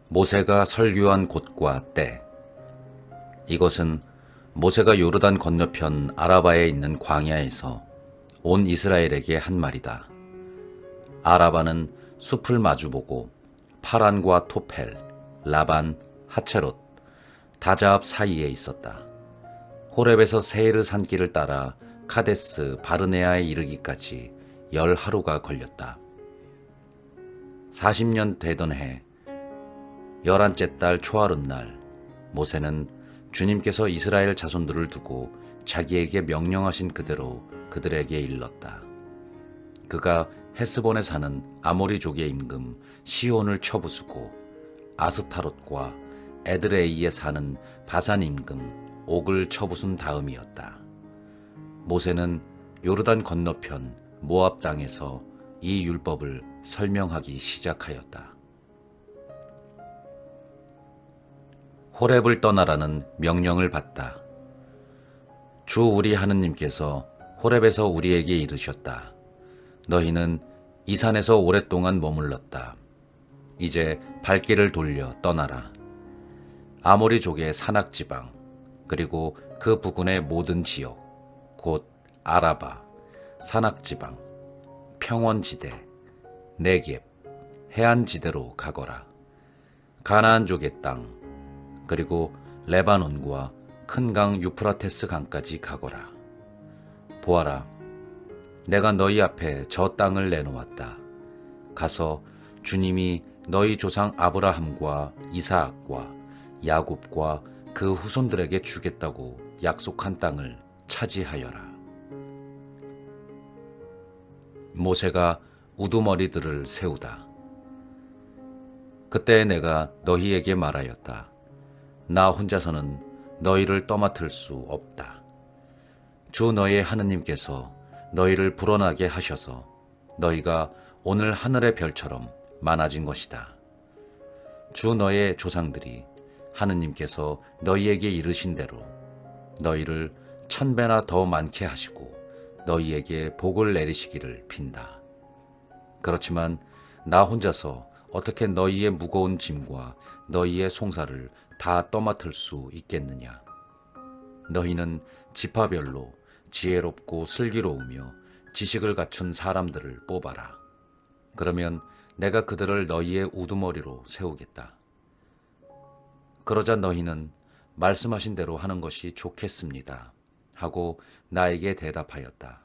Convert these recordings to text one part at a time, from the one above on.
모세가 설교한 곳과 때. 이것은 모세가 요르단 건너편 아라바에 있는 광야에서 온 이스라엘에게 한 말이다. 아라바는 숲을 마주보고 파란과 토펠, 라반, 하체롯, 다자압 사이에 있었다. 호렙에서 세이르 산길을 따라 카데스 바르네아에 이르기까지 10하루가 걸렸다. 40년 되던 해 11째 달 초하룻날 모세는 주님께서 이스라엘 자손들을 두고 자기에게 명령하신 그대로 그들에게 일렀다. 그가 헤스본에 사는 아모리족의 임금 시온을 쳐부수고 아스타롯과 에드레이에 사는 바산 임금 옥을 쳐부순 다음이었다. 모세는 요르단 건너편 모압 땅에서 이 율법을 설명하기 시작하였다. 호렙을 떠나라는 명령을 받다. 주 우리 하느님께서 호렙에서 우리에게 이르셨다. 너희는 이 산에서 오랫동안 머물렀다. 이제 발길을 돌려 떠나라. 아모리족의 산악지방 그리고 그 부근의 모든 지역 곧 아라바, 산악지방, 평원지대, 네겝, 해안지대로 가거라. 가나안족의 땅 그리고 레바논과 큰 강 유프라테스 강까지 가거라. 보아라, 내가 너희 앞에 저 땅을 내놓았다. 가서 주님이 너희 조상 아브라함과 이사악과 야곱과 그 후손들에게 주겠다고 약속한 땅을 차지하여라. 모세가 우두머리들을 세우다. 그때 내가 너희에게 말하였다. 나 혼자서는 너희를 떠맡을 수 없다. 주 너희의 하느님께서 너희를 불어나게 하셔서 너희가 오늘 하늘의 별처럼 많아진 것이다. 주 너의 조상들이 하느님께서 너희에게 이르신 대로 너희를 1000배나 더 많게 하시고 너희에게 복을 내리시기를 빈다. 그렇지만 나 혼자서 어떻게 너희의 무거운 짐과 너희의 송사를 다 떠맡을 수 있겠느냐? 너희는 지파별로 지혜롭고 슬기로우며 지식을 갖춘 사람들을 뽑아라. 그러면 내가 그들을 너희의 우두머리로 세우겠다. 그러자 너희는 말씀하신 대로 하는 것이 좋겠습니다 하고 나에게 대답하였다.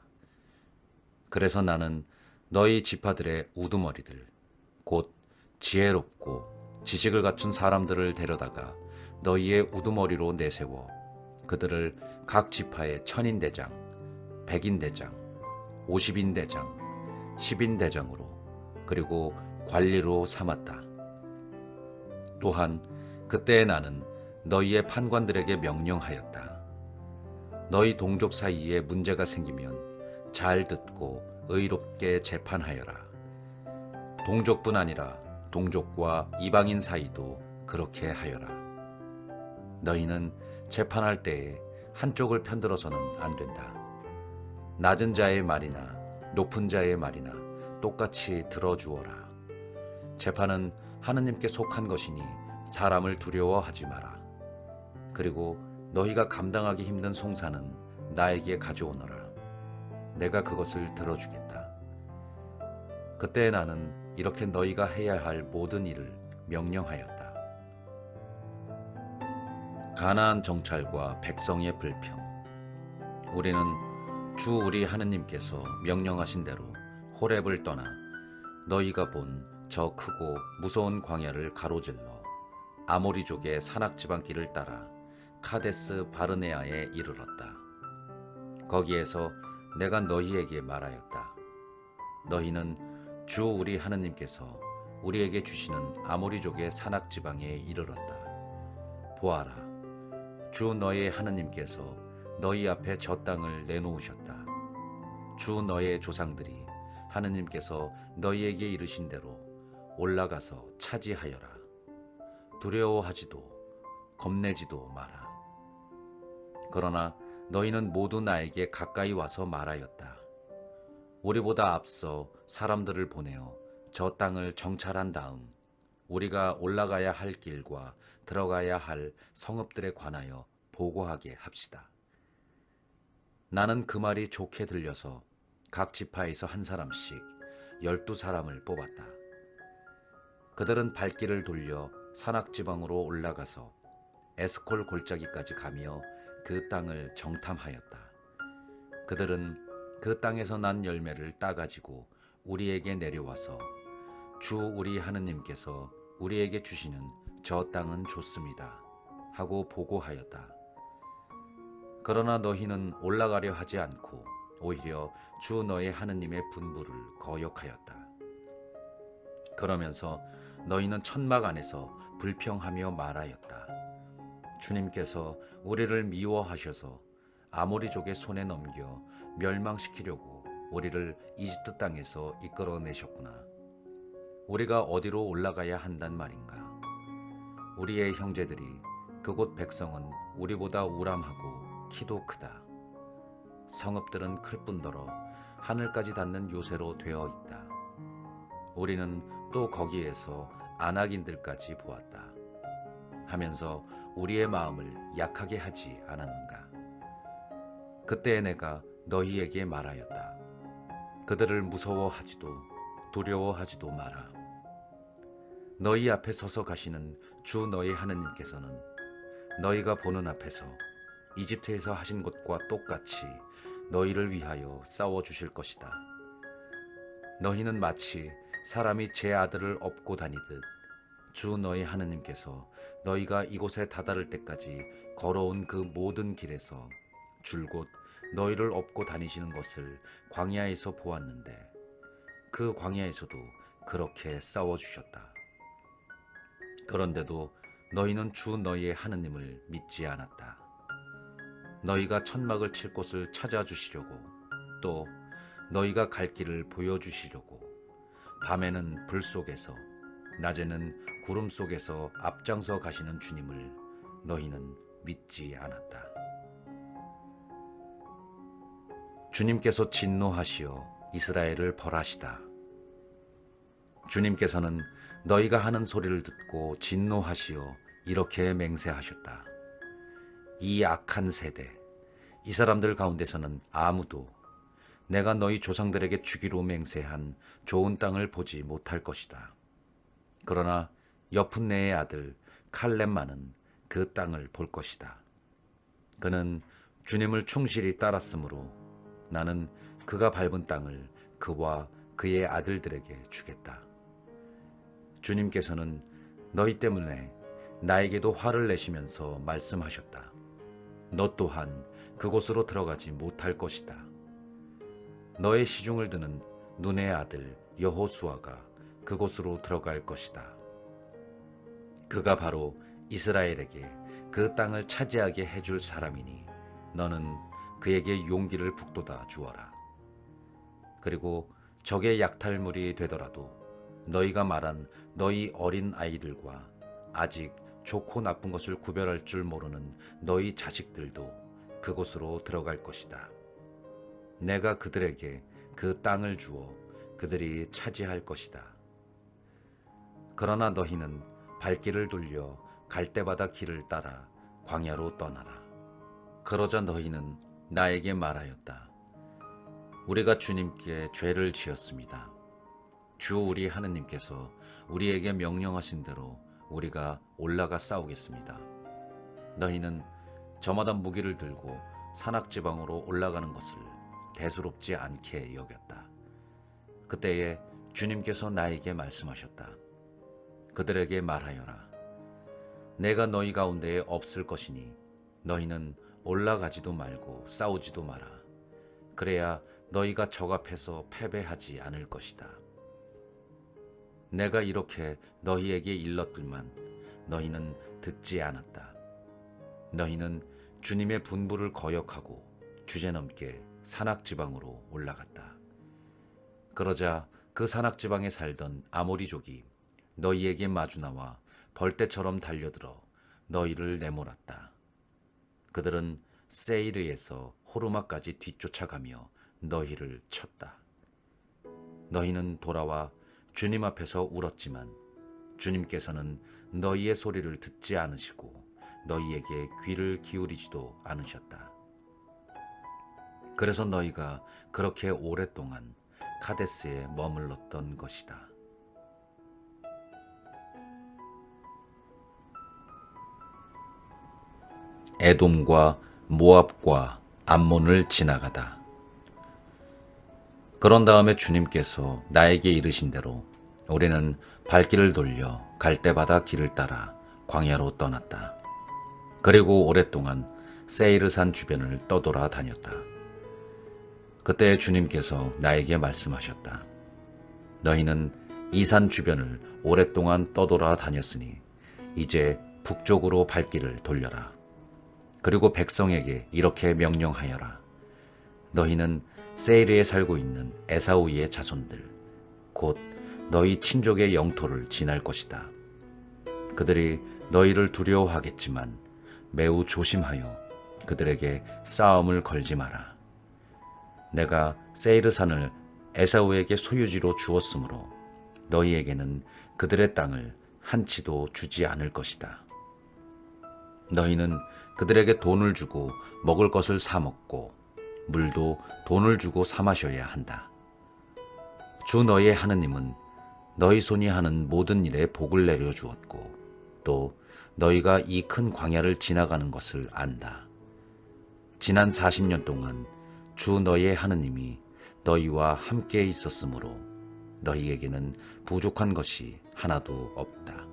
그래서 나는 너희 지파들의 우두머리들, 곧 지혜롭고 지식을 갖춘 사람들을 데려다가 너희의 우두머리로 내세워 그들을 각 지파의 1000인대장, 100인대장, 50인대장, 10인대장으로 그리고 관리로 삼았다. 또한 그때에 나는 너희의 판관들에게 명령하였다. 너희 동족 사이에 문제가 생기면 잘 듣고 의롭게 재판하여라. 동족뿐 아니라 동족과 이방인 사이도 그렇게 하여라. 너희는 재판할 때에 한쪽을 편들어서는 안 된다. 낮은 자의 말이나 높은 자의 말이나 똑같이 들어주어라. 재판은 하느님께 속한 것이니 사람을 두려워하지 마라. 그리고 너희가 감당하기 힘든 송사는 나에게 가져오너라. 내가 그것을 들어주겠다. 그때 나는 이렇게 너희가 해야 할 모든 일을 명령하였다. 가나안 정찰과 백성의 불평. 우리는 주 우리 하느님께서 명령하신 대로 호렙을 떠나 너희가 본 저 크고 무서운 광야를 가로질러 아모리족의 산악지방길을 따라 카데스 바르네아에 이르렀다. 거기에서 내가 너희에게 말하였다. 너희는 주 우리 하느님께서 우리에게 주시는 아모리족의 산악지방에 이르렀다. 보아라, 주 너의 하느님께서 너희 앞에 저 땅을 내놓으셨다. 주 너의 조상들이 하느님께서 너희에게 이르신 대로 올라가서 차지하여라. 두려워하지도 겁내지도 마라. 그러나 너희는 모두 나에게 가까이 와서 말하였다. 우리보다 앞서 사람들을 보내어 저 땅을 정찰한 다음 우리가 올라가야 할 길과 들어가야 할 성읍들에 관하여 보고하게 합시다. 나는 그 말이 좋게 들려서 각 지파에서 한 사람씩 12사람을 뽑았다. 그들은 발길을 돌려 산악지방으로 올라가서 에스콜 골짜기까지 가며 그 땅을 정탐하였다. 그들은 그 땅에서 난 열매를 따가지고 우리에게 내려와서 주 우리 하느님께서 우리에게 주시는 저 땅은 좋습니다 하고 보고하였다. 그러나 너희는 올라가려 하지 않고 오히려 주 너의 하느님의 분부를 거역하였다. 그러면서 너희는 천막 안에서 불평하며 말하였다. 주님께서 우리를 미워하셔서 아모리족의 손에 넘겨 멸망시키려고 우리를 이집트 땅에서 이끌어내셨구나. 우리가 어디로 올라가야 한단 말인가? 우리의 형제들이 그곳 백성은 우리보다 우람하고 키도 크다. 성읍들은 클 뿐더러 하늘까지 닿는 요새로 되어 있다. 우리는 또 거기에서 아낙인들까지 보았다. 하면서 우리의 마음을 약하게 하지 않았는가? 그때 내가 너희에게 말하였다. 그들을 무서워하지도 두려워하지도 마라. 너희 앞에 서서 가시는 주 너희 하느님께서는 너희가 보는 앞에서 이집트에서 하신 것과 똑같이 너희를 위하여 싸워주실 것이다. 너희는 마치 사람이 제 아들을 업고 다니듯 주 너희 하느님께서 너희가 이곳에 다다를 때까지 걸어온 그 모든 길에서 줄곧 너희를 업고 다니시는 것을 광야에서 보았는데 그 광야에서도 그렇게 싸워주셨다. 그런데도 너희는 주 너희의 하느님을 믿지 않았다. 너희가 천막을 칠 곳을 찾아주시려고 또 너희가 갈 길을 보여주시려고 밤에는 불 속에서 낮에는 구름 속에서 앞장서 가시는 주님을 너희는 믿지 않았다. 주님께서 진노하시어 이스라엘을 벌하시다. 주님께서는 너희가 하는 소리를 듣고 진노하시어 이렇게 맹세하셨다. 이 악한 세대, 이 사람들 가운데서는 아무도 내가 너희 조상들에게 주기로 맹세한 좋은 땅을 보지 못할 것이다. 그러나 여푼네의 아들 칼렙만은 그 땅을 볼 것이다. 그는 주님을 충실히 따랐으므로 나는 그가 밟은 땅을 그와 그의 아들들에게 주겠다. 주님께서는 너희 때문에 나에게도 화를 내시면서 말씀하셨다. 너 또한 그곳으로 들어가지 못할 것이다. 너의 시중을 드는 눈의 아들 여호수아가 그곳으로 들어갈 것이다. 그가 바로 이스라엘에게 그 땅을 차지하게 해줄 사람이니 너는 그에게 용기를 북돋아 주어라. 그리고 적의 약탈물이 되더라도 너희가 말한 너희 어린 아이들과 아직 좋고 나쁜 것을 구별할 줄 모르는 너희 자식들도 그곳으로 들어갈 것이다. 내가 그들에게 그 땅을 주어 그들이 차지할 것이다. 그러나 너희는 발길을 돌려 갈대바다 길을 따라 광야로 떠나라. 그러자 너희는 나에게 말하였다. 우리가 주님께 죄를 지었습니다. 주 우리 하느님께서 우리에게 명령하신 대로 우리가 올라가 싸우겠습니다. 너희는 저마다 무기를 들고 산악지방으로 올라가는 것을 대수롭지 않게 여겼다. 그때에 주님께서 나에게 말씀하셨다. 그들에게 말하여라. 내가 너희 가운데에 없을 것이니 너희는 올라가지도 말고 싸우지도 마라. 그래야 너희가 적 앞에서 패배하지 않을 것이다. 내가 이렇게 너희에게 일렀더만 너희는 듣지 않았다. 너희는 주님의 분부를 거역하고 주제넘게 산악지방으로 올라갔다. 그러자 그 산악지방에 살던 아모리족이 너희에게 마주나와 벌떼처럼 달려들어 너희를 내몰았다. 그들은 세이르에서 호르마까지 뒤쫓아가며 너희를 쳤다. 너희는 돌아와 주님 앞에서 울었지만 주님께서는 너희의 소리를 듣지 않으시고 너희에게 귀를 기울이지도 않으셨다. 그래서 너희가 그렇게 오랫동안 카데스에 머물렀던 것이다. 에돔과 모압과 암몬을 지나가다. 그런 다음에 주님께서 나에게 이르신 대로 우리는 발길을 돌려 갈대바다 길을 따라 광야로 떠났다. 그리고 오랫동안 세이르산 주변을 떠돌아 다녔다. 그때 주님께서 나에게 말씀하셨다. 너희는 이 산 주변을 오랫동안 떠돌아 다녔으니 이제 북쪽으로 발길을 돌려라. 그리고 백성에게 이렇게 명령하여라. 너희는 세이르에 살고 있는 에사우의 자손들, 곧 너희 친족의 영토를 지날 것이다. 그들이 너희를 두려워하겠지만 매우 조심하여 그들에게 싸움을 걸지 마라. 내가 세이르산을 에사우에게 소유지로 주었으므로 너희에게는 그들의 땅을 한치도 주지 않을 것이다. 너희는 그들에게 돈을 주고 먹을 것을 사 먹고 물도 돈을 주고 사 마셔야 한다. 주 너희의 하느님은 너희 손이 하는 모든 일에 복을 내려 주었고 또 너희가 이 큰 광야를 지나가는 것을 안다. 지난 40년 동안 주 너희의 하느님이 너희와 함께 있었으므로 너희에게는 부족한 것이 하나도 없다.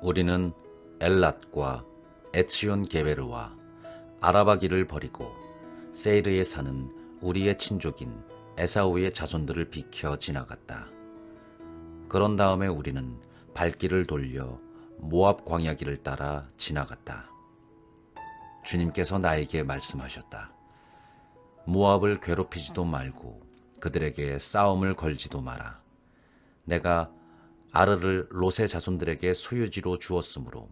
우리는 엘랏과 에치온 게베르와 아라바 길을 버리고 세이르에 사는 우리의 친족인 에사우의 자손들을 비켜 지나갔다. 그런 다음에 우리는 발길을 돌려 모압 광야 길을 따라 지나갔다. 주님께서 나에게 말씀하셨다. 모압을 괴롭히지도 말고 그들에게 싸움을 걸지도 마라. 내가 아르를 롯의 자손들에게 소유지로 주었으므로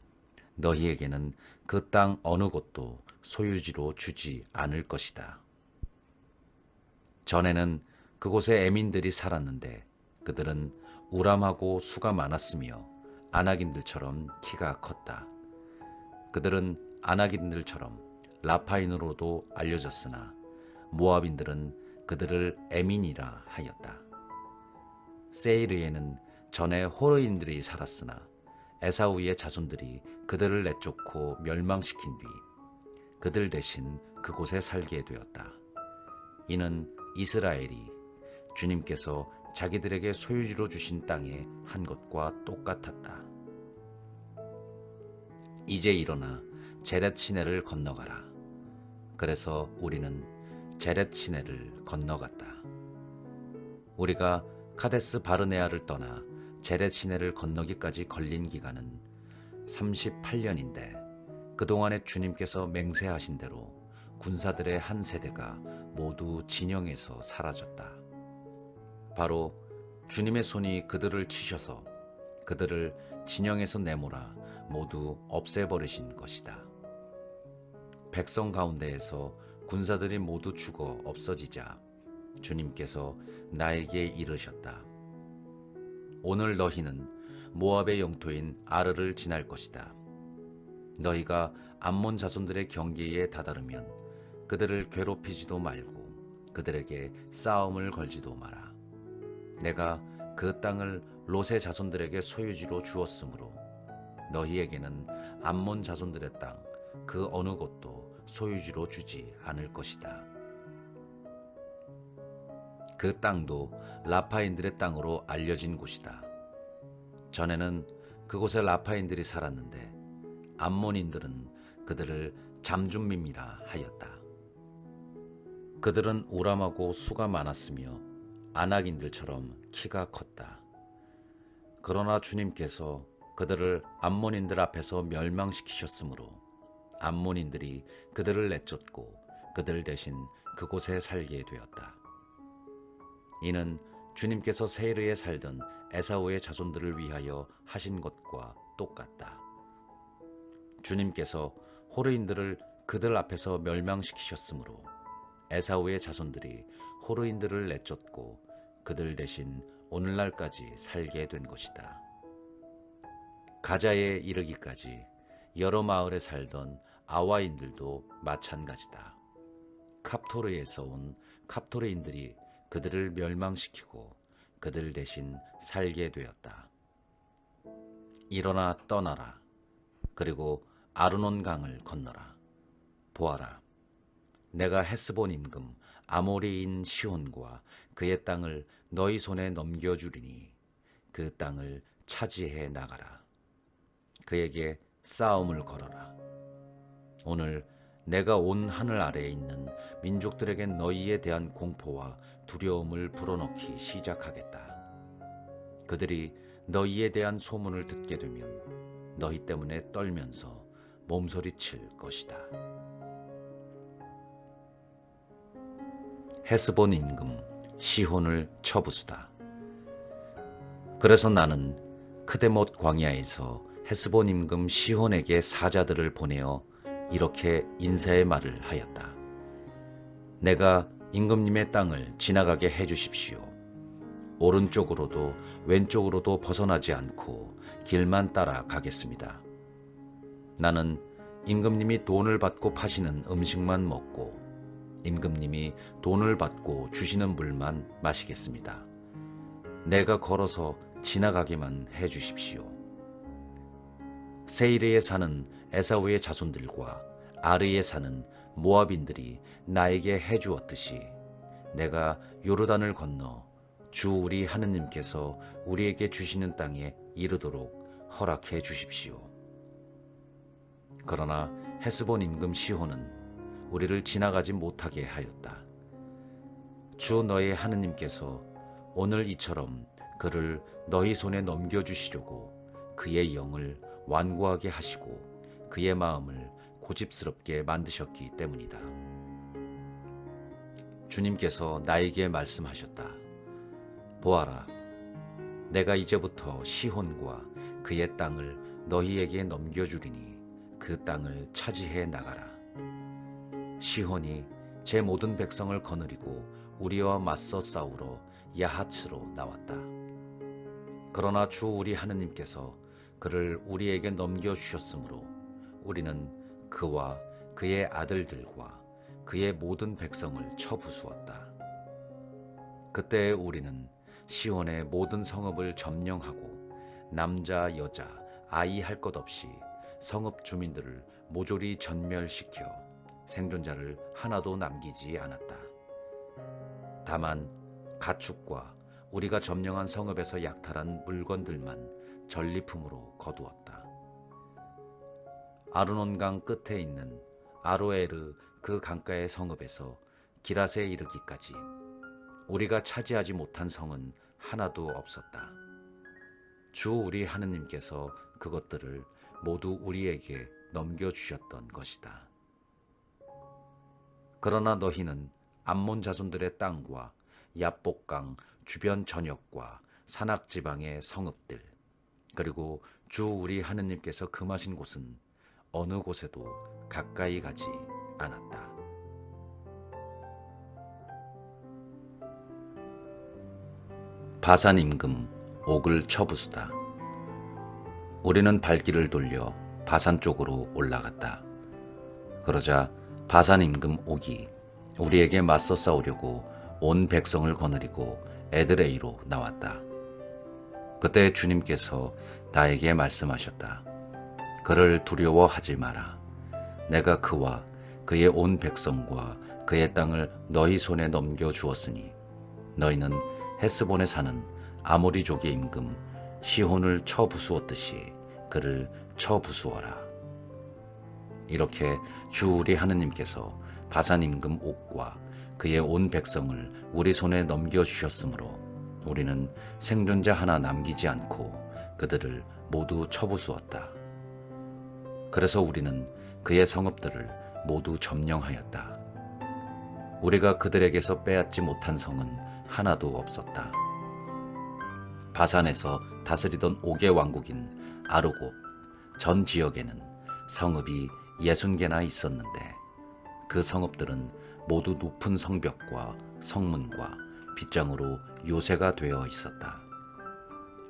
너희에게는 그 땅 어느 곳도 소유지로 주지 않을 것이다. 전에는 그곳에 에민들이 살았는데 그들은 우람하고 수가 많았으며 아낙인들처럼 키가 컸다. 그들은 아낙인들처럼 라파인으로도 알려졌으나 모압인들은 그들을 에민이라 하였다. 세이르에는 전에 호르인들이 살았으나 에사우의 자손들이 그들을 내쫓고 멸망시킨 뒤 그들 대신 그곳에 살게 되었다. 이는 이스라엘이 주님께서 자기들에게 소유지로 주신 땅에 한 것과 똑같았다. 이제 일어나 제렛 시내를 건너가라. 그래서 우리는 제렛 시내를 건너갔다. 우리가 카데스 바르네아를 떠나 제렛 시내를 건너기까지 걸린 기간은 38년인데 그동안에 주님께서 맹세하신 대로 군사들의 한 세대가 모두 진영에서 사라졌다. 바로 주님의 손이 그들을 치셔서 그들을 진영에서 내몰아 모두 없애버리신 것이다. 백성 가운데에서 군사들이 모두 죽어 없어지자 주님께서 나에게 이르셨다. 오늘 너희는 모압의 영토인 아르를 지날 것이다. 너희가 암몬 자손들의 경계에 다다르면 그들을 괴롭히지도 말고 그들에게 싸움을 걸지도 마라. 내가 그 땅을 롯의 자손들에게 소유지로 주었으므로 너희에게는 암몬 자손들의 땅 그 어느 곳도 소유지로 주지 않을 것이다. 그 땅도 라파인들의 땅으로 알려진 곳이다. 전에는 그곳에 라파인들이 살았는데 암몬인들은 그들을 잠준밈이라 하였다. 그들은 우람하고 수가 많았으며 아낙인들처럼 키가 컸다. 그러나 주님께서 그들을 암몬인들 앞에서 멸망시키셨으므로 암몬인들이 그들을 내쫓고 그들 대신 그곳에 살게 되었다. 이는 주님께서 세이르에 살던 에사우의 자손들을 위하여 하신 것과 똑같다. 주님께서 호르인들을 그들 앞에서 멸망시키셨으므로 에사우의 자손들이 호르인들을 내쫓고 그들 대신 오늘날까지 살게 된 것이다. 가자에 이르기까지 여러 마을에 살던 아와인들도 마찬가지다. 캅토르에서 온 캅토르인들이 그들을 멸망시키고 그들 대신 살게 되었다. 일어나 떠나라. 그리고 아르논 강을 건너라. 보아라. 내가 헤스본 임금 아모리인 시혼과 그의 땅을 너희 손에 넘겨주리니 그 땅을 차지해 나가라. 그에게 싸움을 걸어라. 오늘 내가 온 하늘 아래에 있는 민족들에게 너희에 대한 공포와 두려움을 불어넣기 시작하겠다. 그들이 너희에 대한 소문을 듣게 되면 너희 때문에 떨면서 몸서리칠 것이다. 헤스본 임금 시혼을 처부수다. 그래서 나는 크데못 광야에서 헤스본 임금 시혼에게 사자들을 보내어 이렇게 인사의 말을 하였다. 내가 임금님의 땅을 지나가게 해주십시오. 오른쪽으로도 왼쪽으로도 벗어나지 않고 길만 따라 가겠습니다. 나는 임금님이 돈을 받고 파시는 음식만 먹고 임금님이 돈을 받고 주시는 물만 마시겠습니다. 내가 걸어서 지나가기만 해주십시오. 세이르에 사는 에사우의 자손들과 아르에 사는 모압인들이 나에게 해주었듯이 내가 요르단을 건너 주 우리 하느님께서 우리에게 주시는 땅에 이르도록 허락해 주십시오. 그러나 헤스본 임금 시혼은 우리를 지나가지 못하게 하였다. 주 너의 하느님께서 오늘 이처럼 그를 너희 손에 넘겨주시려고 그의 영을 완고하게 하시고 그의 마음을 고집스럽게 만드셨기 때문이다. 주님께서 나에게 말씀하셨다. 보아라, 내가 이제부터 시혼과 그의 땅을 너희에게 넘겨주리니 그 땅을 차지해 나가라. 시혼이 제 모든 백성을 거느리고 우리와 맞서 싸우러 야하츠로 나왔다. 그러나 주 우리 하느님께서 그를 우리에게 넘겨주셨으므로 우리는 그와 그의 아들들과 그의 모든 백성을 쳐부수었다. 그때 우리는 시온의 모든 성읍을 점령하고 남자, 여자, 아이 할 것 없이 성읍 주민들을 모조리 전멸시켜 생존자를 하나도 남기지 않았다. 다만 가축과 우리가 점령한 성읍에서 약탈한 물건들만 전리품으로 거두었다. 아르논강 끝에 있는 아로에르 그 강가의 성읍에서 기랏에 이르기까지 우리가 차지하지 못한 성은 하나도 없었다. 주 우리 하느님께서 그것들을 모두 우리에게 넘겨주셨던 것이다. 그러나 너희는 암몬 자손들의 땅과 야복강 주변 전역과 산악지방의 성읍들 그리고 주 우리 하느님께서 금하신 곳은 어느 곳에도 가까이 가지 않았다. 바산 임금 옥을 쳐부수다. 우리는 발길을 돌려 바산 쪽으로 올라갔다. 그러자 바산 임금 옥이 우리에게 맞서 싸우려고 온 백성을 거느리고 에드레이로 나왔다. 그때 주님께서 나에게 말씀하셨다. 그를 두려워하지 마라. 내가 그와 그의 온 백성과 그의 땅을 너희 손에 넘겨주었으니 너희는 헤스본에 사는 아모리족의 임금 시혼을 쳐부수었듯이 그를 쳐부수어라. 이렇게 주 우리 하느님께서 바산 임금 옥과 그의 온 백성을 우리 손에 넘겨주셨으므로 우리는 생존자 하나 남기지 않고 그들을 모두 쳐부수었다. 그래서 우리는 그의 성읍들을 모두 점령하였다. 우리가 그들에게서 빼앗지 못한 성은 하나도 없었다. 바산에서 다스리던 옥의 왕국인 아르곱 전 지역에는 성읍이 60개나 있었는데 그 성읍들은 모두 높은 성벽과 성문과 빗장으로 요새가 되어 있었다.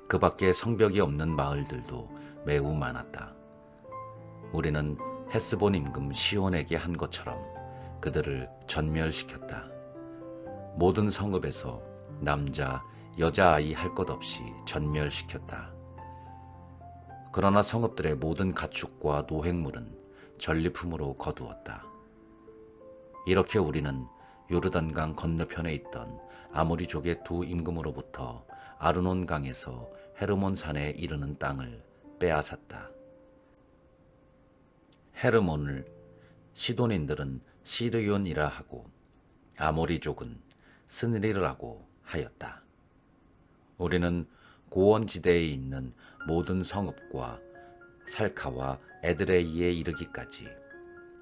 그 밖에 성벽이 없는 마을들도 매우 많았다. 우리는 헤스본 임금 시온에게 한 것처럼 그들을 전멸시켰다. 모든 성읍에서 남자, 여자아이 할 것 없이 전멸시켰다. 그러나 성읍들의 모든 가축과 노획물은 전리품으로 거두었다. 이렇게 우리는 요르단강 건너편에 있던 아모리족의 두 임금으로부터 아르논 강에서 헤르몬 산에 이르는 땅을 빼앗았다. 헤르몬을 시돈인들은 시르욘이라 하고 아모리족은 스느리라고 하였다. 우리는 고원지대에 있는 모든 성읍과 살카와 에드레이에 이르기까지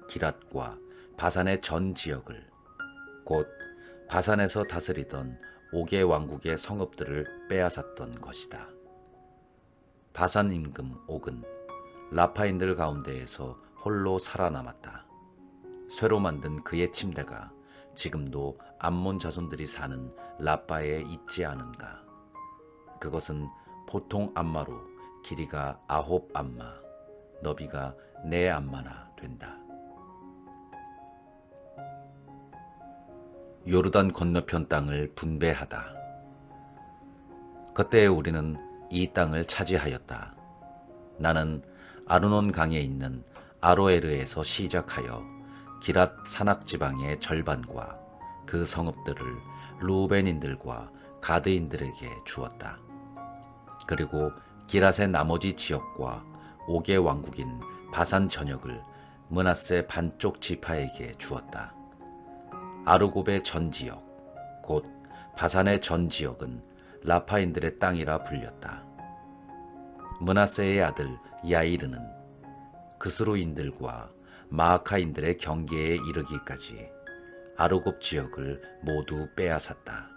기랏과 바산의 전 지역을, 곧 바산에서 다스리던 옥의 왕국의 성읍들을 빼앗았던 것이다. 바산 임금 옥은 라파인들 가운데에서 홀로 살아남았다. 쇠로 만든 그의 침대가 지금도 암몬 자손들이 사는 라빠에 있지 않은가. 그것은 보통 암마로 길이가 9 암마, 너비가 4 암마나 된다. 요르단 건너편 땅을 분배하다. 그때 우리는 이 땅을 차지하였다. 나는 아르논 강에 있는 아로에르에서 시작하여 기랏 산악 지방의 절반과 그 성읍들을 루벤인들과 가드인들에게 주었다. 그리고 기랏의 나머지 지역과 옥의 왕국인 바산 전역을 므낫세 반쪽 지파에게 주었다. 아르곱의 전 지역, 곧 바산의 전 지역은 라파인들의 땅이라 불렸다. 므낫세의 아들 야이르는 그스루인들과 마아카인들의 경계에 이르기까지 아르곱 지역을 모두 빼앗았다.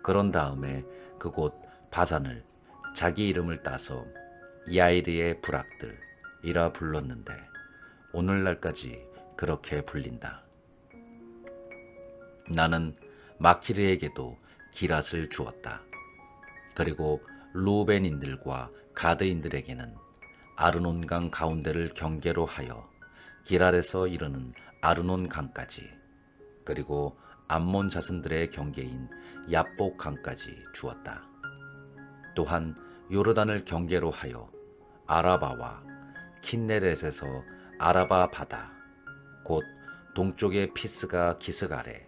그런 다음에 그곳 바산을 자기 이름을 따서 야이르의 부락들이라 불렀는데 오늘날까지 그렇게 불린다. 나는 마키르에게도 기랏을 주었다. 그리고 루벤인들과 가드인들에게는 아르논강 가운데를 경계로 하여 기랏에서 이르는 아르논 강까지, 그리고 암몬 자손들의 경계인 야복 강까지 주었다. 또한 요르단을 경계로 하여 아라바와 킨네렛에서 아라바 바다, 곧 동쪽의 피스가 기슭 아래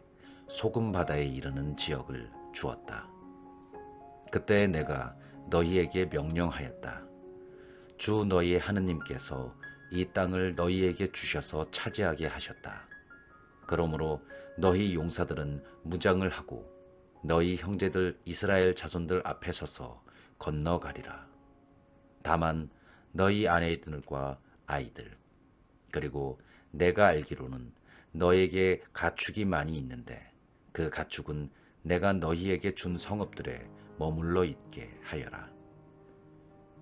소금 바다에 이르는 지역을 주었다. 그때 내가 너희에게 명령하였다. 주 너희 하느님께서 이 땅을 너희에게 주셔서 차지하게 하셨다. 그러므로 너희 용사들은 무장을 하고 너희 형제들 이스라엘 자손들 앞에 서서 건너가리라. 다만 너희 아내들과 아이들, 그리고 내가 알기로는 너에게 가축이 많이 있는데 그 가축은 내가 너희에게 준 성읍들에 머물러 있게 하여라.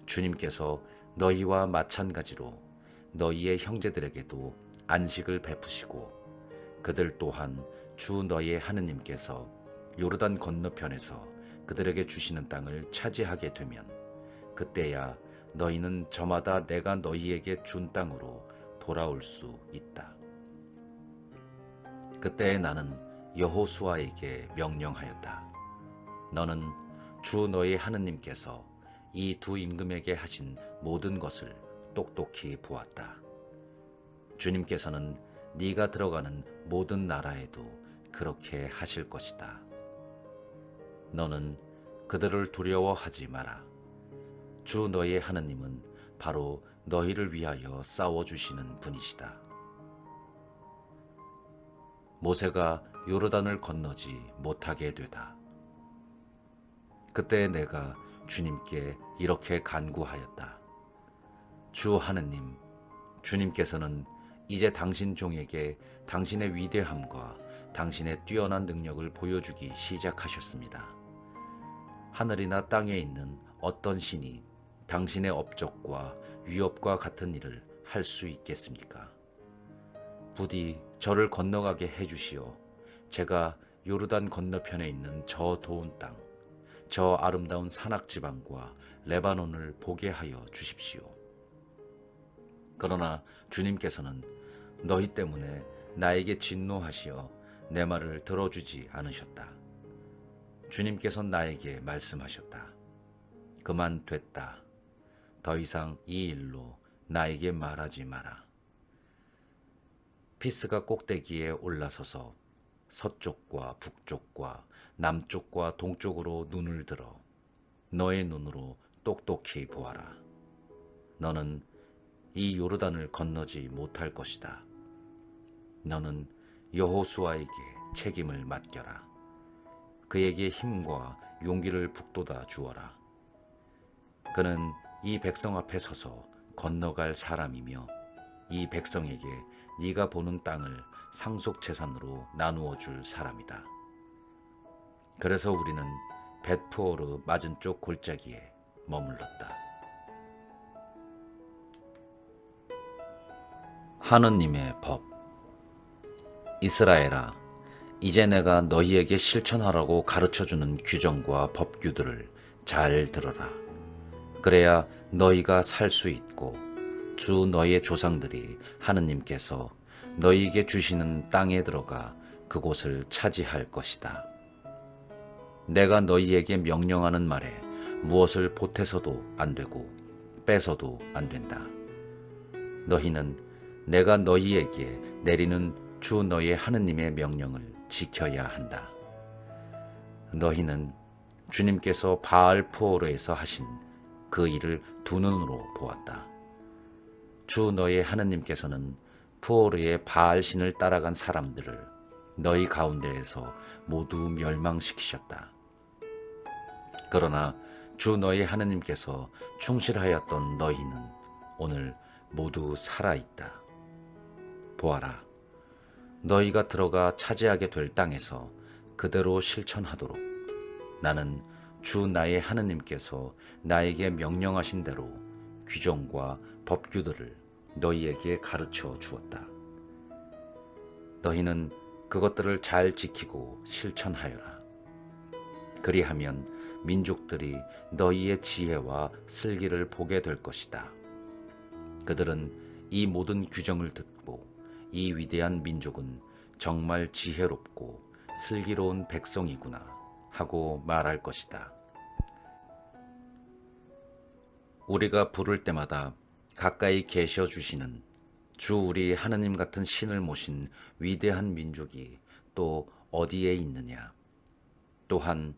주님께서 너희와 마찬가지로 너희의 형제들에게도 안식을 베푸시고 그들 또한 주 너희의 하느님께서 요르단 건너편에서 그들에게 주시는 땅을 차지하게 되면 그때야 너희는 저마다 내가 너희에게 준 땅으로 돌아올 수 있다. 그때 나는 여호수아에게 명령하였다. 너는 주 너희 하느님께서 이 두 임금에게 하신 모든 것을 똑똑히 보았다. 주님께서는 네가 들어가는 모든 나라에도 그렇게 하실 것이다. 너는 그들을 두려워하지 마라. 주 너희 하느님은 바로 너희를 위하여 싸워주시는 분이시다. 모세가 요르단을 건너지 못하게 되다. 그때 내가 주님께 이렇게 간구하였다. 주 하느님, 주님께서는 이제 당신 종에게 당신의 위대함과 당신의 뛰어난 능력을 보여주기 시작하셨습니다. 하늘이나 땅에 있는 어떤 신이 당신의 업적과 위협과 같은 일을 할 수 있겠습니까? 부디 저를 건너가게 해주시어 제가 요르단 건너편에 있는 저 좋은 땅, 저 아름다운 산악지방과 레바논을 보게 하여 주십시오. 그러나 주님께서는 너희 때문에 나에게 진노하시어 내 말을 들어주지 않으셨다. 주님께서 나에게 말씀하셨다. 그만 됐다. 더 이상 이 일로 나에게 말하지 마라. 피스가 꼭대기에 올라서서 서쪽과 북쪽과 남쪽과 동쪽으로 눈을 들어 너의 눈으로 똑똑히 보아라. 너는 이 요르단을 건너지 못할 것이다. 너는 여호수아에게 책임을 맡겨라. 그에게 힘과 용기를 북돋아 주어라. 그는 이 백성 앞에 서서 건너갈 사람이며 이 백성에게 네가 보는 땅을 상속 재산으로 나누어 줄 사람이다. 그래서 우리는 벳푸오르 맞은쪽 골짜기에 머물렀다. 하느님의 법. 이스라엘아, 이제 내가 너희에게 실천하라고 가르쳐주는 규정과 법규들을 잘 들어라. 그래야 너희가 살 수 있고 주 너희의 조상들이 하느님께서 너희에게 주시는 땅에 들어가 그곳을 차지할 것이다. 내가 너희에게 명령하는 말에 무엇을 보태서도 안 되고 빼서도 안 된다. 너희는 내가 너희에게 내리는 주 너희의 하느님의 명령을 지켜야 한다. 너희는 주님께서 바알 푸오르에서 하신 그 일을 두 눈으로 보았다. 주 너희의 하느님께서는 푸오르의 바알 신을 따라간 사람들을 너희 가운데에서 모두 멸망시키셨다. 그러나 주 너희 하느님께서 충실하였던 너희는 오늘 모두 살아있다. 보아라, 너희가 들어가 차지하게 될 땅에서 그대로 실천하도록 나는 주 나의 하느님께서 나에게 명령하신 대로 규정과 법규들을 너희에게 가르쳐 주었다. 너희는 그것들을 잘 지키고 실천하여라. 그리하면 민족들이 너희의 지혜와 슬기를 보게 될 것이다. 그들은 이 모든 규정을 듣고 이 위대한 민족은 정말 지혜롭고 슬기로운 백성이구나 하고 말할 것이다. 우리가 부를 때마다 가까이 계셔 주시는 주 우리 하느님 같은 신을 모신 위대한 민족이 또 어디에 있느냐? 또한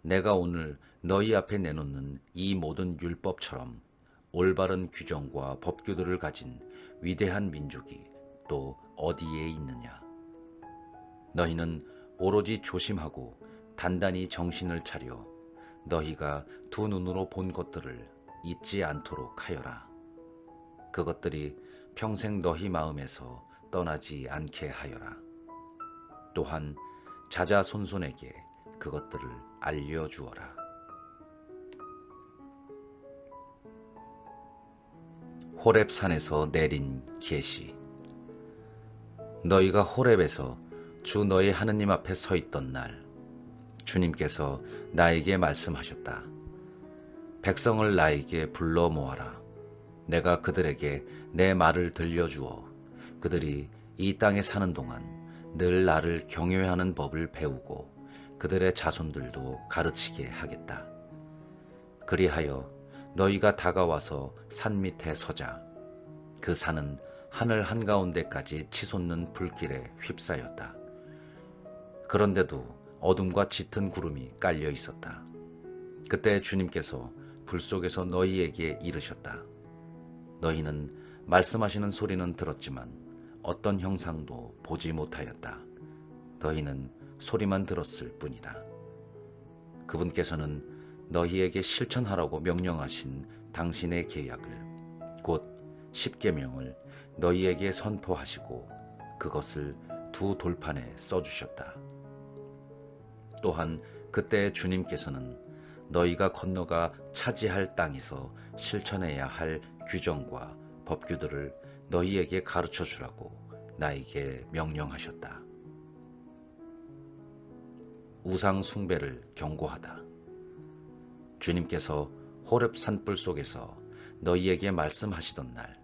내가 오늘 너희 앞에 내놓는 이 모든 율법처럼 올바른 규정과 법규들을 가진 위대한 민족이 또 어디에 있느냐? 너희는 오로지 조심하고 단단히 정신을 차려 너희가 두 눈으로 본 것들을 잊지 않도록 하여라. 그것들이 평생 너희 마음에서 떠나지 않게 하여라. 또한 자자손손에게 그것들을 알려주어라. 호렙산에서 내린 계시. 너희가 호렙에서 주 너희 하느님 앞에 서 있던 날 주님께서 나에게 말씀하셨다. 백성을 나에게 불러 모아라. 내가 그들에게 내 말을 들려주어 그들이 이 땅에 사는 동안 늘 나를 경외하는 법을 배우고 그들의 자손들도 가르치게 하겠다. 그리하여 너희가 다가와서 산 밑에 서자. 그 산은 하늘 한가운데까지 치솟는 불길에 휩싸였다. 그런데도 어둠과 짙은 구름이 깔려 있었다. 그때 주님께서 불 속에서 너희에게 이르셨다. 너희는 말씀하시는 소리는 들었지만 어떤 형상도 보지 못하였다. 너희는 소리만 들었을 뿐이다. 그분께서는 너희에게 실천하라고 명령하신 당신의 계약을 곧 십계명을 너희에게 선포하시고 그것을 두 돌판에 써주셨다. 또한 그때 주님께서는 너희가 건너가 차지할 땅에서 실천해야 할 규정과 법규들을 너희에게 가르쳐 주라고 나에게 명령하셨다. 우상 숭배를 경고하다. 주님께서 호렙 산불 속에서 너희에게 말씀하시던 날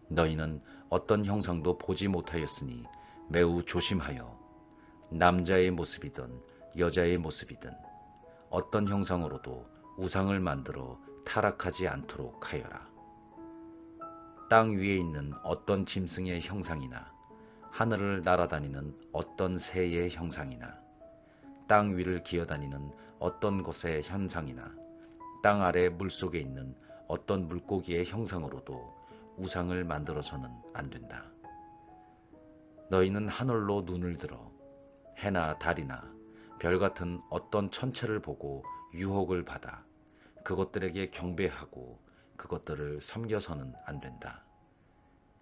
너희는 어떤 형상도 보지 못하였으니 매우 조심하여 남자의 모습이든 여자의 모습이든 어떤 형상으로도 우상을 만들어 타락하지 않도록 하여라. 땅 위에 있는 어떤 짐승의 형상이나 하늘을 날아다니는 어떤 새의 형상이나 땅 위를 기어다니는 어떤 것의 현상이나 땅 아래 물속에 있는 어떤 물고기의 형상으로도 우상을 만들어서는 안 된다. 너희는 하늘로 눈을 들어 해나 달이나 별 같은 어떤 천체를 보고 유혹을 받아 그것들에게 경배하고 그것들을 섬겨서는 안 된다.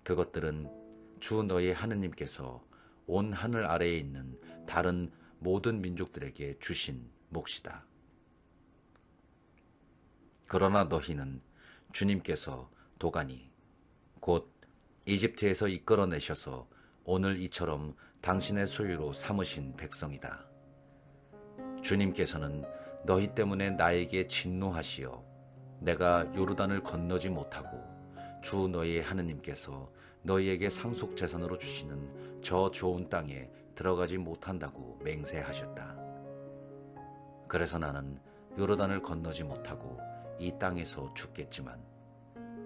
그것들은 주 너희 하느님께서 온 하늘 아래에 있는 다른 모든 민족들에게 주신 몫이다. 그러나 너희는 주님께서 도가니 곧 이집트에서 이끌어내셔서 오늘 이처럼 당신의 소유로 삼으신 백성이다. 주님께서는 너희 때문에 나에게 진노하시어 내가 요르단을 건너지 못하고 주 너희의 하느님께서 너희에게 상속재산으로 주시는 저 좋은 땅에 들어가지 못한다고 맹세하셨다. 그래서 나는 요르단을 건너지 못하고 이 땅에서 죽겠지만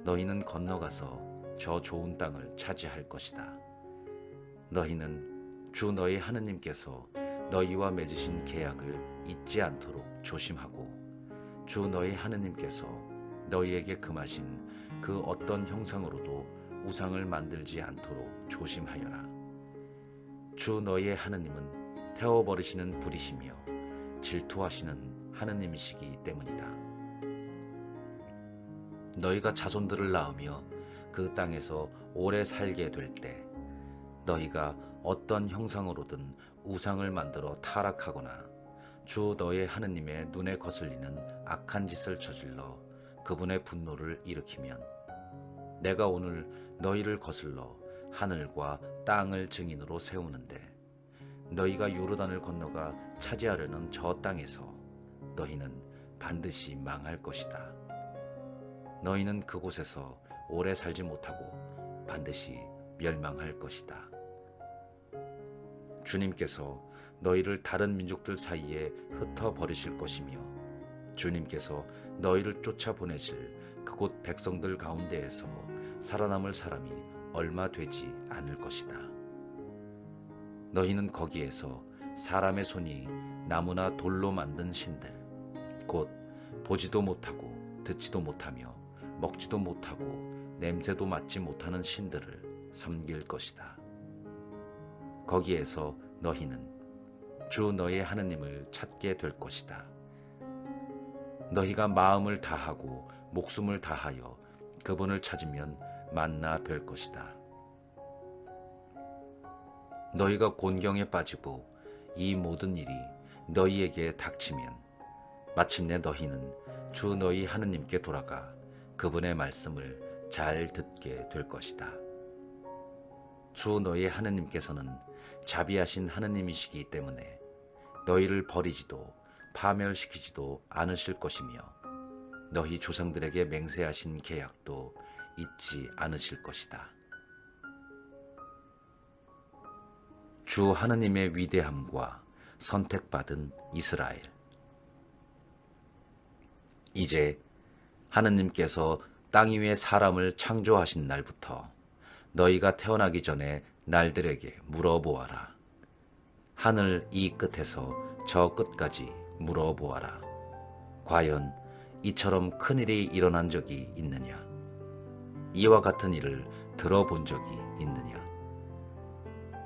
너희는 건너가서 저 좋은 땅을 차지할 것이다. 너희는 주 너희 하느님께서 너희와 맺으신 계약을 잊지 않도록 조심하고 주 너희 하느님께서 너희에게 금하신 그 어떤 형상으로도 우상을 만들지 않도록 조심하여라. 주 너희의 하느님은 태워버리시는 불이시며 질투하시는 하느님이시기 때문이다. 너희가 자손들을 낳으며 그 땅에서 오래 살게 될 때 너희가 어떤 형상으로든 우상을 만들어 타락하거나 주 너의 하느님의 눈에 거슬리는 악한 짓을 저질러 그분의 분노를 일으키면 내가 오늘 너희를 거슬러 하늘과 땅을 증인으로 세우는데 너희가 요르단을 건너가 차지하려는 저 땅에서 너희는 반드시 망할 것이다. 너희는 그곳에서 오래 살지 못하고 반드시 멸망할 것이다. 주님께서 너희를 다른 민족들 사이에 흩어버리실 것이며 주님께서 너희를 쫓아보내실 그곳 백성들 가운데에서 살아남을 사람이 얼마 되지 않을 것이다. 너희는 거기에서 사람의 손이 나무나 돌로 만든 신들 곧 보지도 못하고 듣지도 못하며 먹지도 못하고 냄새도 맡지 못하는 신들을 섬길 것이다. 거기에서 너희는 주 너의 하느님을 찾게 될 것이다. 너희가 마음을 다하고 목숨을 다하여 그분을 찾으면 만나 뵐 것이다. 너희가 곤경에 빠지고 이 모든 일이 너희에게 닥치면 마침내 너희는 주 너희 하느님께 돌아가 그분의 말씀을 잘 듣게 될 것이다. 주 너희 하느님께서는 자비하신 하느님이시기 때문에 너희를 버리지도 파멸시키지도 않으실 것이며 너희 조상들에게 맹세하신 계약도 잊지 않으실 것이다. 주 하느님의 위대함과 선택받은 이스라엘. 이제 하느님께서 땅 위에 사람을 창조하신 날부터 너희가 태어나기 전에 날들에게 물어보아라. 하늘 이 끝에서 저 끝까지 물어보아라. 과연 이처럼 큰일이 일어난 적이 있느냐? 이와 같은 일을 들어본 적이 있느냐?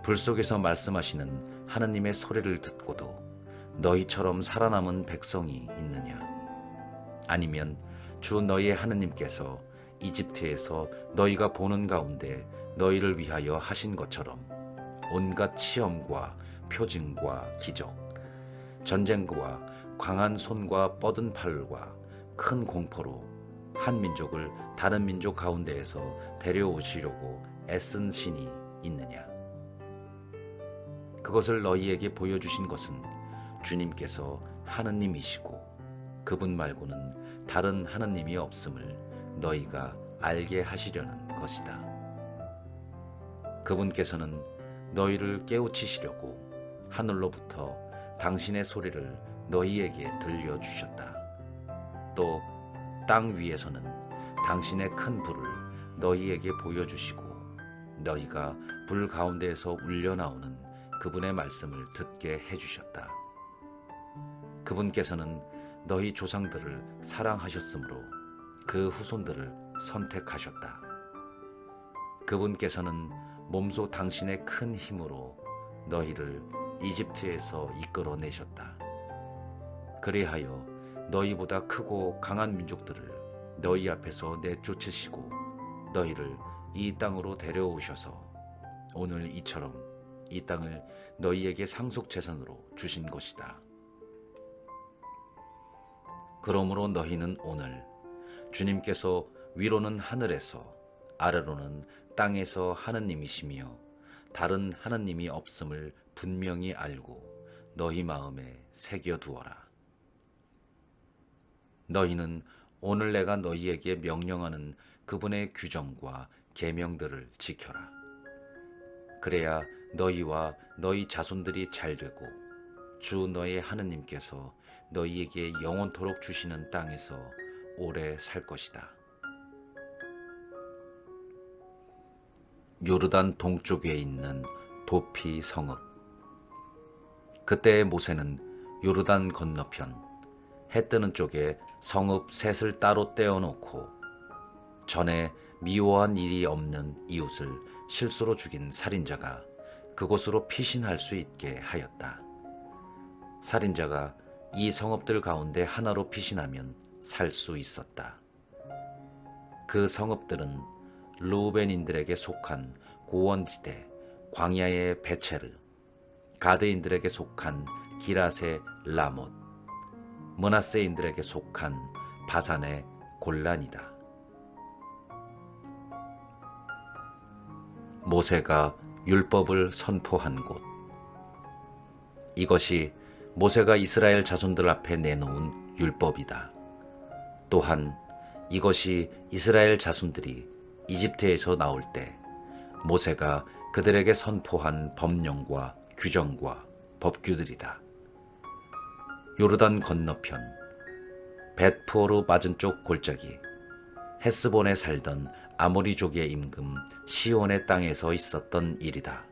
불 속에서 말씀하시는 하느님의 소리를 듣고도 너희처럼 살아남은 백성이 있느냐? 아니면 주 너희의 하느님께서 이집트에서 너희가 보는 가운데 너희를 위하여 하신 것처럼 온갖 시험과 표징과 기적, 전쟁과 강한 손과 뻗은 팔과 큰 공포로 한 민족을 다른 민족 가운데에서 데려오시려고 애쓴 신이 있느냐? 그것을 너희에게 보여주신 것은 주님께서 하느님이시고 그분 말고는 다른 하느님이 없음을 너희가 알게 하시려는 것이다. 그분께서는 너희를 깨우치시려고 하늘로부터 당신의 소리를 너희에게 들려주셨다. 또 땅 위에서는 당신의 큰 불을 너희에게 보여주시고 너희가 불 가운데에서 울려나오는 그분의 말씀을 듣게 해주셨다. 그분께서는 너희 조상들을 사랑하셨으므로 그 후손들을 선택하셨다. 그분께서는 몸소 당신의 큰 힘으로 너희를 이집트에서 이끌어내셨다. 그리하여 너희보다 크고 강한 민족들을 너희 앞에서 내쫓으시고 너희를 이 땅으로 데려오셔서 오늘 이처럼 이 땅을 너희에게 상속재산으로 주신 것이다. 그러므로 너희는 오늘 주님께서 위로는 하늘에서 아래로는 땅에서 하느님이시며 다른 하느님이 없음을 분명히 알고 너희 마음에 새겨두어라. 너희는 오늘 내가 너희에게 명령하는 그분의 규정과 계명들을 지켜라. 그래야 너희와 너희 자손들이 잘되고 주 너희 하느님께서 너희에게 영원토록 주시는 땅에서 오래 살 것이다. 요르단 동쪽에 있는 도피 성읍. 그때 모세는 요르단 건너편 해 뜨는 쪽에 성읍 셋을 따로 떼어놓고 전에 미워한 일이 없는 이웃을 실수로 죽인 살인자가 그곳으로 피신할 수 있게 하였다. 살인자가 이 성읍들 가운데 하나로 피신하면 살 수 있었다. 그 성읍들은 루벤인들에게 속한 고원지대 광야의 베체르, 가드인들에게 속한 기랏의 라못, 므낫세인들에게 속한 바산의 골란이다. 모세가 율법을 선포한 곳. 이것이 모세가 이스라엘 자손들 앞에 내놓은 율법이다. 또한 이것이 이스라엘 자손들이 이집트에서 나올 때 모세가 그들에게 선포한 법령과 규정과 법규들이다. 요르단 건너편 벳포르 맞은쪽 골짜기 헤스본에 살던 아모리족의 임금 시온의 땅에서 있었던 일이다.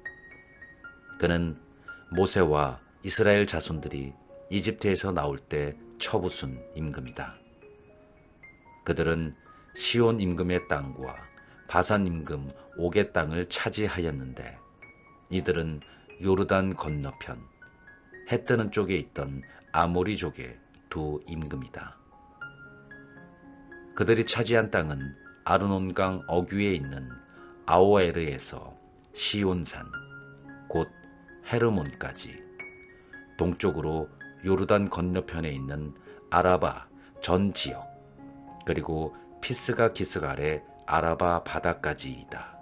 그는 모세와 이스라엘 자손들이 이집트에서 나올 때 처부순 임금이다. 그들은 시온 임금의 땅과 바산 임금 옥의 땅을 차지하였는데 이들은 요르단 건너편 해 뜨는 쪽에 있던 아모리족의 두 임금이다. 그들이 차지한 땅은 아르논강 어귀에 있는 아오에르에서 시온산 곧 헤르몬까지, 동쪽으로 요르단 건너편에 있는 아라바 전 지역, 그리고 피스가 기슭 아래 아라바 바다까지이다.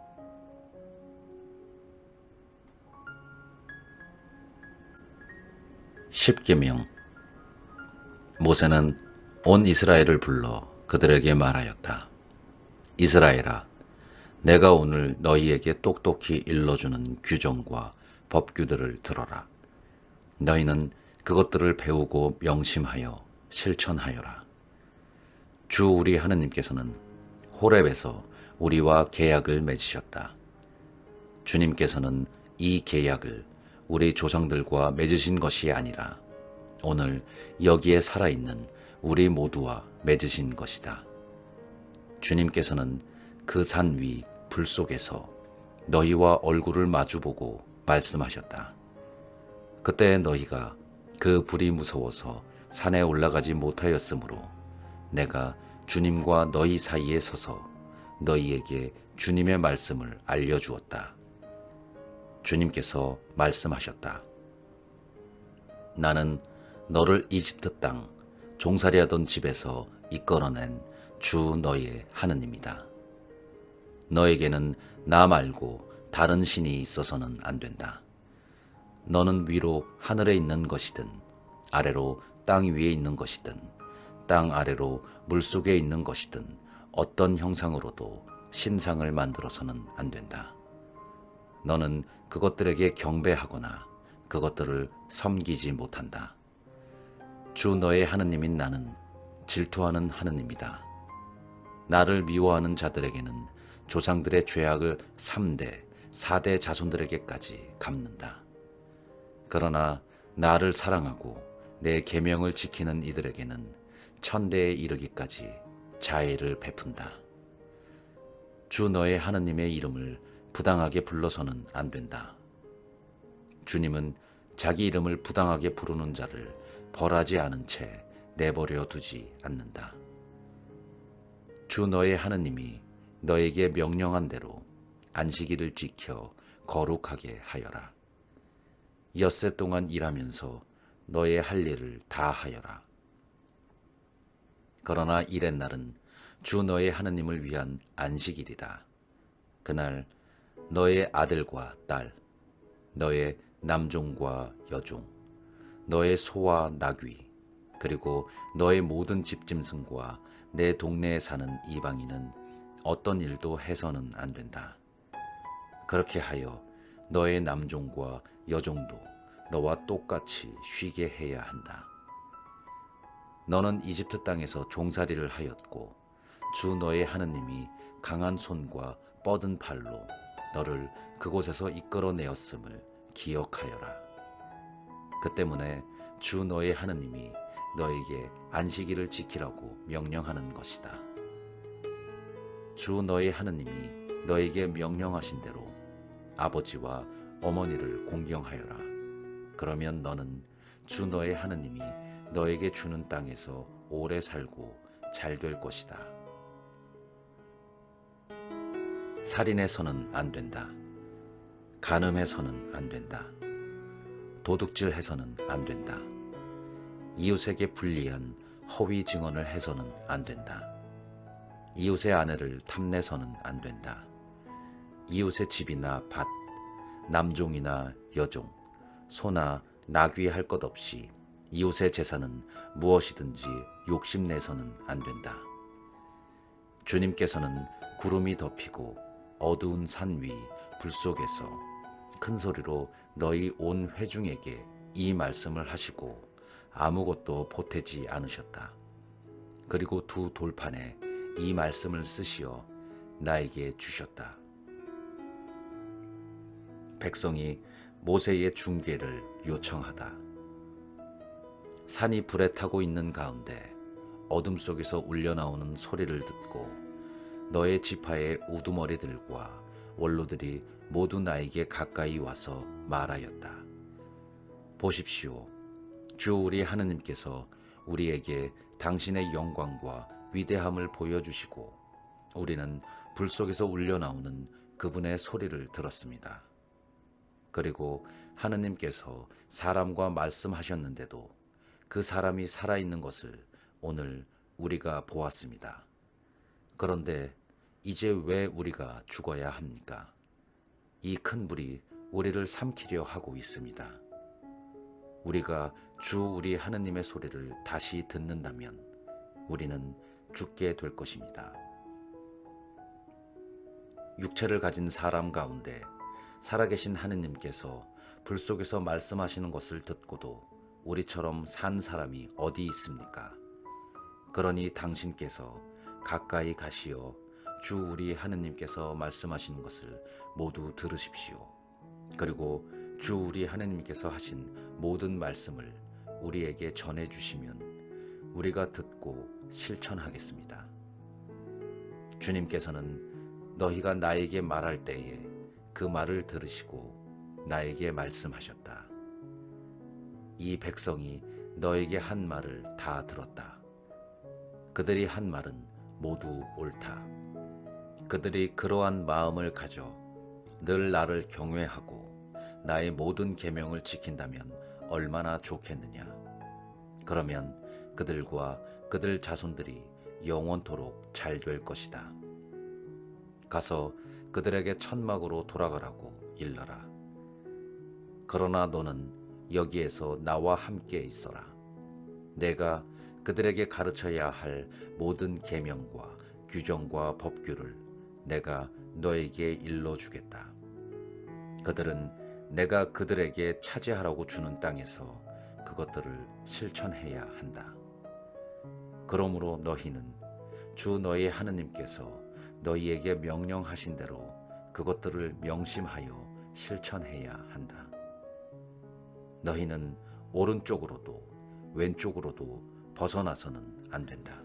십계명. 모세는 온 이스라엘을 불러 그들에게 말하였다. 이스라엘아, 내가 오늘 너희에게 똑똑히 일러주는 규정과 법규들을 들어라. 너희는 그것들을 배우고 명심하여 실천하여라. 주 우리 하느님께서는 호렙에서 우리와 계약을 맺으셨다. 주님께서는 이 계약을 우리 조상들과 맺으신 것이 아니라 오늘 여기에 살아있는 우리 모두와 맺으신 것이다. 주님께서는 그 산 위 불 속에서 너희와 얼굴을 마주보고 말씀하셨다. 그때 너희가 그 불이 무서워서 산에 올라가지 못하였으므로 내가 주님과 너희 사이에 서서 너희에게 주님의 말씀을 알려주었다. 주님께서 말씀하셨다. 나는 너를 이집트 땅 종살이하던 집에서 이끌어낸 주 너희의 하느님이다. 너에게는 나 말고 다른 신이 있어서는 안 된다. 너는 위로 하늘에 있는 것이든 아래로 땅 위에 있는 것이든 땅 아래로 물속에 있는 것이든 어떤 형상으로도 신상을 만들어서는 안 된다. 너는 그것들에게 경배하거나 그것들을 섬기지 못한다. 주 너의 하느님인 나는 질투하는 하느님이다. 나를 미워하는 자들에게는 조상들의 죄악을 3대, 4대 자손들에게까지 갚는다. 그러나 나를 사랑하고 내 계명을 지키는 이들에게는 천대에 이르기까지 자애를 베푼다. 주 너의 하느님의 이름을 부당하게 불러서는 안 된다. 주님은 자기 이름을 부당하게 부르는 자를 벌하지 않은 채 내버려 두지 않는다. 주 너의 하느님이 너에게 명령한 대로 안식일을 지켜 거룩하게 하여라. 엿새 동안 일하면서 너의 할 일을 다 하여라. 그러나 일의 날은 주 너의 하느님을 위한 안식일이다. 그날 너의 아들과 딸, 너의 남종과 여종, 너의 소와 나귀, 그리고 너의 모든 집짐승과 내 동네에 사는 이방인은 어떤 일도 해서는 안 된다. 그렇게 하여 너의 남종과 여종도 너와 똑같이 쉬게 해야 한다. 너는 이집트 땅에서 종살이를 하였고 주 너의 하느님이 강한 손과 뻗은 팔로 너를 그곳에서 이끌어내었음을 기억하여라. 그 때문에 주 너의 하느님이 너에게 안식일을 지키라고 명령하는 것이다. 주 너의 하느님이 너에게 명령하신 대로 아버지와 어머니를 공경하여라. 그러면 너는 주 너의 하느님이 너에게 주는 땅에서 오래 살고 잘 될 것이다. 살인해서는 안 된다. 간음해서는 안 된다. 도둑질해서는 안 된다. 이웃에게 불리한 허위 증언을 해서는 안 된다. 이웃의 아내를 탐내서는 안 된다. 이웃의 집이나 밭, 남종이나 여종, 소나 나귀 할 것 없이 이웃의 재산은 무엇이든지 욕심내서는 안 된다. 주님께서는 구름이 덮이고 어두운 산 위 불 속에서 큰 소리로 너희 온 회중에게 이 말씀을 하시고 아무것도 보태지 않으셨다. 그리고 두 돌판에 이 말씀을 쓰시어 나에게 주셨다. 백성이 모세의 중계를 요청하다. 산이 불에 타고 있는 가운데 어둠 속에서 울려나오는 소리를 듣고 너의 지파의 우두머리들과 원로들이 모두 나에게 가까이 와서 말하였다. 보십시오. 주 우리 하느님께서 우리에게 당신의 영광과 위대함을 보여주시고 우리는 불 속에서 울려나오는 그분의 소리를 들었습니다. 그리고 하느님께서 사람과 말씀하셨는데도 그 사람이 살아있는 것을 오늘 우리가 보았습니다. 그런데 이제 왜 우리가 죽어야 합니까? 이 큰 불이 우리를 삼키려 하고 있습니다. 우리가 주 우리 하느님의 소리를 다시 듣는다면 우리는 죽게 될 것입니다. 육체를 가진 사람 가운데 살아계신 하느님께서 불 속에서 말씀하시는 것을 듣고도 우리처럼 산 사람이 어디 있습니까? 그러니 당신께서 가까이 가시어 주 우리 하느님께서 말씀하시는 것을 모두 들으십시오. 그리고 주 우리 하느님께서 하신 모든 말씀을 우리에게 전해주시면 우리가 듣고 실천하겠습니다. 주님께서는 너희가 나에게 말할 때에 그 말을 들으시고 나에게 말씀하셨다. 이 백성이 너에게 한 말을 다 들었다. 그들이 한 말은 모두 옳다. 그들이 그러한 마음을 가져 늘 나를 경외하고 나의 모든 계명을 지킨다면 얼마나 좋겠느냐. 그러면 그들과 그들 자손들이 영원토록 잘 될 것이다. 가서 그들에게 천막으로 돌아가라고 일러라. 그러나 너는 여기에서 나와 함께 있어라. 내가 그들에게 가르쳐야 할 모든 계명과 규정과 법규를 내가 너에게 일러주겠다. 그들은 내가 그들에게 차지하라고 주는 땅에서 그것들을 실천해야 한다. 그러므로 너희는 주 너희 하느님께서 너희에게 명령하신 대로 그것들을 명심하여 실천해야 한다. 너희는 오른쪽으로도 왼쪽으로도 벗어나서는 안 된다.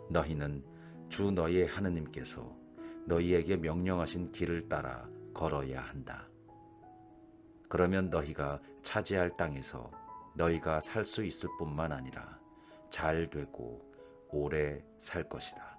너희는 주 너희 하느님께서 너희에게 명령하신 길을 따라 걸어야 한다. 그러면 너희가 차지할 땅에서 너희가 살 수 있을 뿐만 아니라 잘 되고 오래 살 것이다.